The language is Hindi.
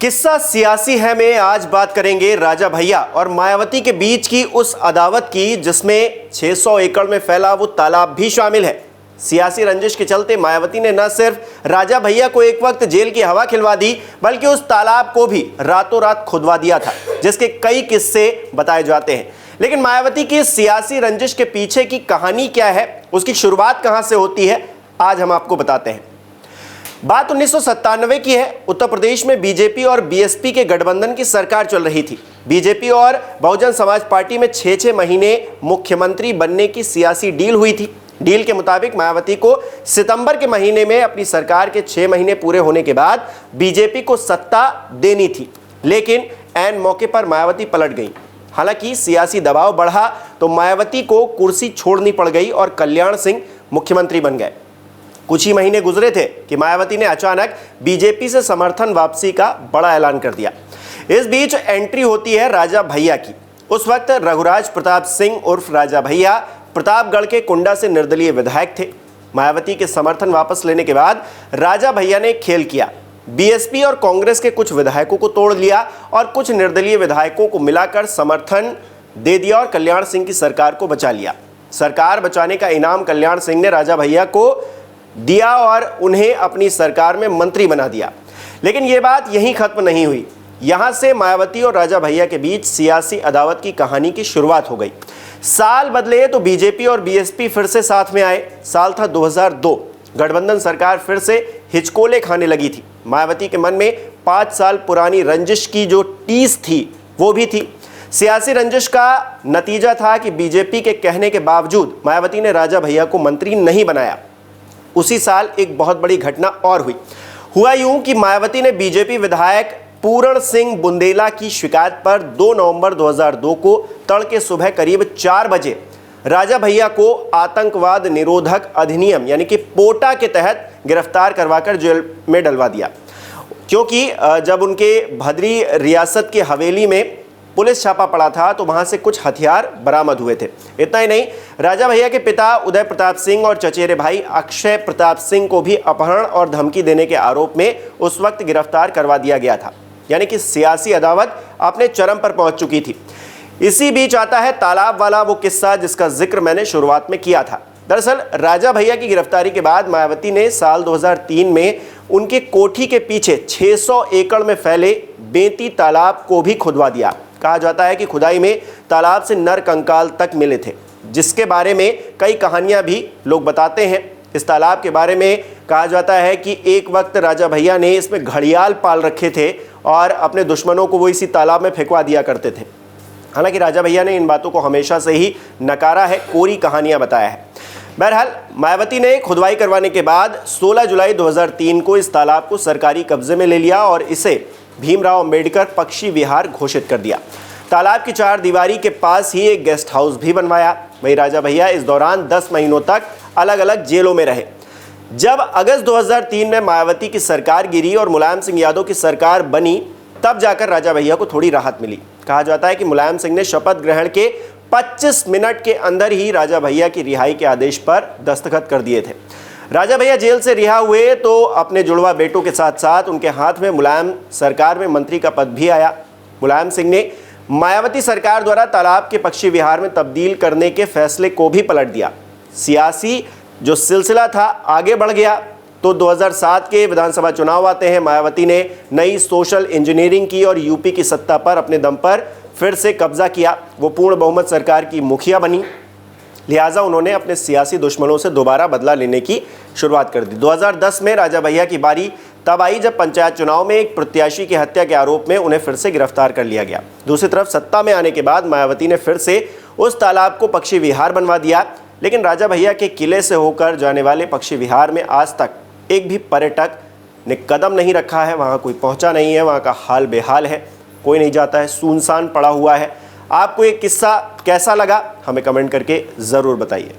किस्सा सियासी है में आज बात करेंगे राजा भैया और मायावती के बीच की उस अदावत की जिसमें 600 एकड़ में फैला वो तालाब भी शामिल है। सियासी रंजिश के चलते मायावती ने न सिर्फ राजा भैया को एक वक्त जेल की हवा खिलवा दी बल्कि उस तालाब को भी रातों रात खुदवा दिया था, जिसके कई किस्से बताए जाते हैं। लेकिन मायावती की सियासी रंजिश के पीछे की कहानी क्या है, उसकी शुरुआत कहां से होती है, आज हम आपको बताते हैं। बात 1997 की है। उत्तर प्रदेश में बीजेपी और बीएसपी के गठबंधन की सरकार चल रही थी। बीजेपी और बहुजन समाज पार्टी में 6-6 महीने मुख्यमंत्री बनने की सियासी डील हुई थी। डील के मुताबिक मायावती को सितंबर के महीने में अपनी सरकार के 6 महीने पूरे होने के बाद बीजेपी को सत्ता देनी थी, लेकिन ऐन मौके पर मायावती पलट गई। हालांकि सियासी दबाव बढ़ा तो मायावती को कुर्सी छोड़नी पड़ गई और कल्याण सिंह मुख्यमंत्री बन गए। कुछ ही महीने गुजरे थे कि मायावती ने अचानक बीजेपी से समर्थन वापसी का बड़ा ऐलान कर दिया। इस बीच एंट्री होती है राजा भैया की। उस वक्त रघुराज प्रताप सिंह उर्फ राजा भैया प्रतापगढ़ के कुंडा से निर्दलीय विधायक थे। मायावती के समर्थन वापस लेने के बाद राजा भैया ने खेल किया। बीएसपी और कांग्रेस के कुछ विधायकों को तोड़ लिया और कुछ निर्दलीय विधायकों को मिलाकर समर्थन दे दिया और कल्याण सिंह की सरकार को बचा लिया। सरकार बचाने का इनाम कल्याण सिंह ने राजा भैया को दिया और उन्हें अपनी सरकार में मंत्री बना दिया। लेकिन यह बात यहीं खत्म नहीं हुई। यहां से मायावती और राजा भैया के बीच सियासी अदावत की कहानी की शुरुआत हो गई। साल बदले तो बीजेपी और बीएसपी फिर से साथ में आए। साल था 2002। गठबंधन सरकार फिर से हिचकोले खाने लगी थी। मायावती के मन में 5 साल पुरानी रंजिश की जो टीस थी वो भी थी। सियासी रंजिश का नतीजा था कि बीजेपी के कहने के बावजूद मायावती ने राजा भैया को मंत्री नहीं बनाया। उसी साल एक बहुत बड़ी घटना और हुआ यूं कि मायावती ने बीजेपी विधायक पूरण सिंह बुंदेला की शिकायत पर 2 नवंबर 2002 को तड़के सुबह करीब 4 बजे राजा भैया को आतंकवाद निरोधक अधिनियम यानी कि पोटा के तहत गिरफ्तार करवाकर जेल में डलवा दिया, क्योंकि जब उनके भद्री रियासत की हवेली में पुलिस छापा पड़ा था तो वहां से कुछ हथियार बरामद हुए थे। इतना ही नहीं, राजा भैया के पिता उदय प्रताप सिंह और चचेरे भाई अक्षय प्रताप सिंह को भी अपहरण और धमकी देने के आरोप में उस वक्त गिरफ्तार करवा दिया गया था। यानी कि सियासी अदावत अपने चरम पर पहुंच चुकी थी। इसी बीच आता है तालाब वाला वो किस्सा जिसका जिक्र मैंने शुरुआत में किया था। दरअसल राजा भैया की गिरफ्तारी के बाद मायावती ने साल 2003 में उनके कोठी के पीछे 600 एकड़ में फैले बेंती तालाब को भी खुदवा दिया। कहा जाता है कि खुदाई में तालाब से नर कंकाल तक मिले थे, जिसके बारे में कई कहानियां भी लोग बताते हैं। इस तालाब के बारे में कहा जाता है कि एक वक्त राजा भैया ने इसमें घड़ियाल पाल रखे थे और अपने दुश्मनों को वो इसी तालाब में फेंकवा दिया करते थे। हालांकि राजा भैया ने इन बातों को हमेशा से ही नकारा है, कोरी कहानियां बताया है। बहरहाल मायावती ने खुदवाई करवाने के बाद 16 जुलाई 2003 को इस तालाब को सरकारी कब्जे में ले लिया और इसे भीमराव अंबेडकर पक्षी विहार घोषित कर दिया। तालाब की 4 दीवारी के पास ही एक गेस्ट हाउस भी बनवाया। वहीं राजा भैया इस दौरान 10 महीनों तक अलग अलग जेलों में रहे। जब अगस्त 2003 में मायावती की सरकार गिरी और मुलायम सिंह यादव की सरकार बनी, तब जाकर राजा भैया को थोड़ी राहत मिली। कहा जाता है कि मुलायम सिंह ने शपथ ग्रहण के 25 मिनट के अंदर ही राजा भैया की रिहाई के आदेश पर दस्तखत कर दिए थे। राजा भैया जेल से रिहा हुए तो अपने जुड़वा बेटों के साथ साथ उनके हाथ में मुलायम सरकार में मंत्री का पद भी आया। मुलायम सिंह ने मायावती सरकार द्वारा तालाब के पक्षी विहार में तब्दील करने के फैसले को भी पलट दिया। सियासी जो सिलसिला था आगे बढ़ गया तो 2007 के विधानसभा चुनाव आते हैं। मायावती ने नई सोशल इंजीनियरिंग की और यूपी की सत्ता पर अपने दम पर फिर से कब्जा किया। वो पूर्ण बहुमत सरकार की मुखिया बनी, लिहाजा उन्होंने अपने सियासी दुश्मनों से दोबारा बदला लेने की शुरुआत कर दी। 2010 में राजा भैया की बारी तब आई जब पंचायत चुनाव में एक प्रत्याशी की हत्या के आरोप में उन्हें फिर से गिरफ्तार कर लिया गया। दूसरी तरफ सत्ता में आने के बाद मायावती ने फिर से उस तालाब को पक्षी विहार बनवा दिया, लेकिन राजा भैया के किले से होकर जाने वाले पक्षी विहार में आज तक एक भी पर्यटक ने कदम नहीं रखा है। वहाँ कोई पहुँचा नहीं है, वहाँ का हाल बेहाल है, कोई नहीं जाता है, सुनसान पड़ा हुआ है। आपको ये किस्सा कैसा लगा हमें कमेंट करके ज़रूर बताइए।